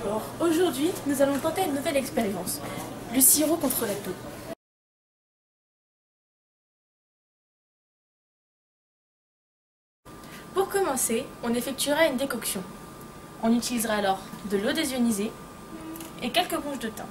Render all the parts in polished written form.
Alors, aujourd'hui, nous allons tenter une nouvelle expérience, le sirop contre la toux. Pour commencer, on effectuera une décoction. On utilisera alors de l'eau désionisée et quelques gouttes de thym.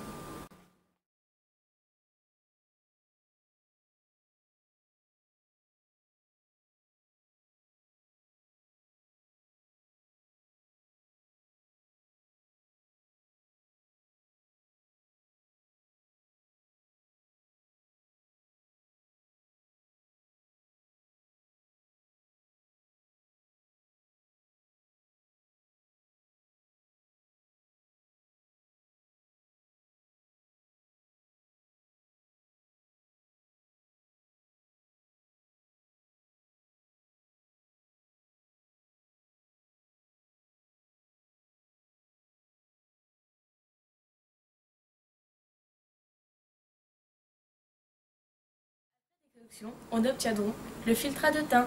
On obtiendra le filtrat de thym.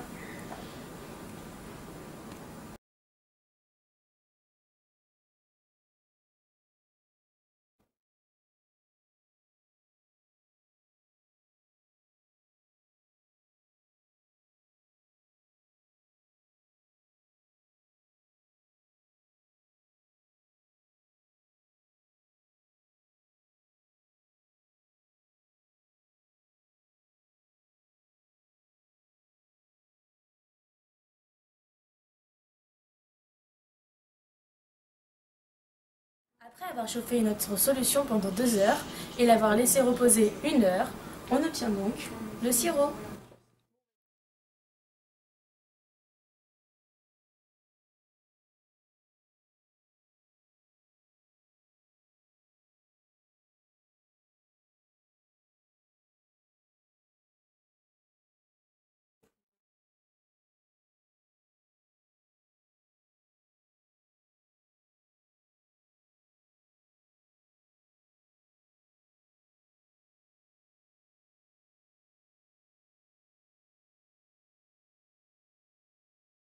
Après avoir chauffé notre solution pendant 2 heures et l'avoir laissé reposer 1 heure, on obtient donc le sirop.